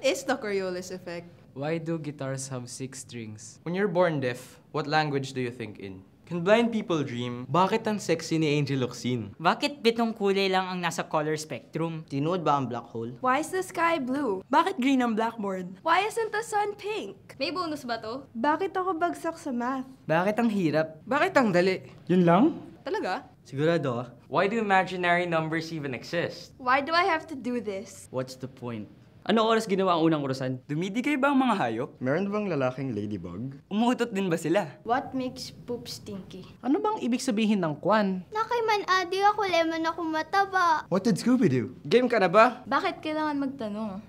is the Coriolis effect? Why do guitars have 6 strings? When you're born deaf, what language do you think in? Can blind people dream? Bakit ang sexy ni Angel Locsin? Bakit 7 kulay lang ang nasa color spectrum? Tinood ba ang black hole? Why is the sky blue? Bakit green ang blackboard? Why isn't the sun pink? May bonus ba to? Bakit ako bagsak sa math? Bakit ang hirap? Bakit ang dali? Yun lang? Talaga? Sigurado ka? Why do imaginary numbers even exist? Why do I have to do this? What's the point? Ano oras ginawa ang unang urusan? Dumidigay ba ang mga hayop? Meron bang lalaking ladybug? Umuutot din ba sila? What makes poop stinky? Ano bang ibig sabihin ng kwan? Nakaiman adi ako, lemon ako mataba. What did Scooby do? Game ka na ba? Bakit kailangan magtanong?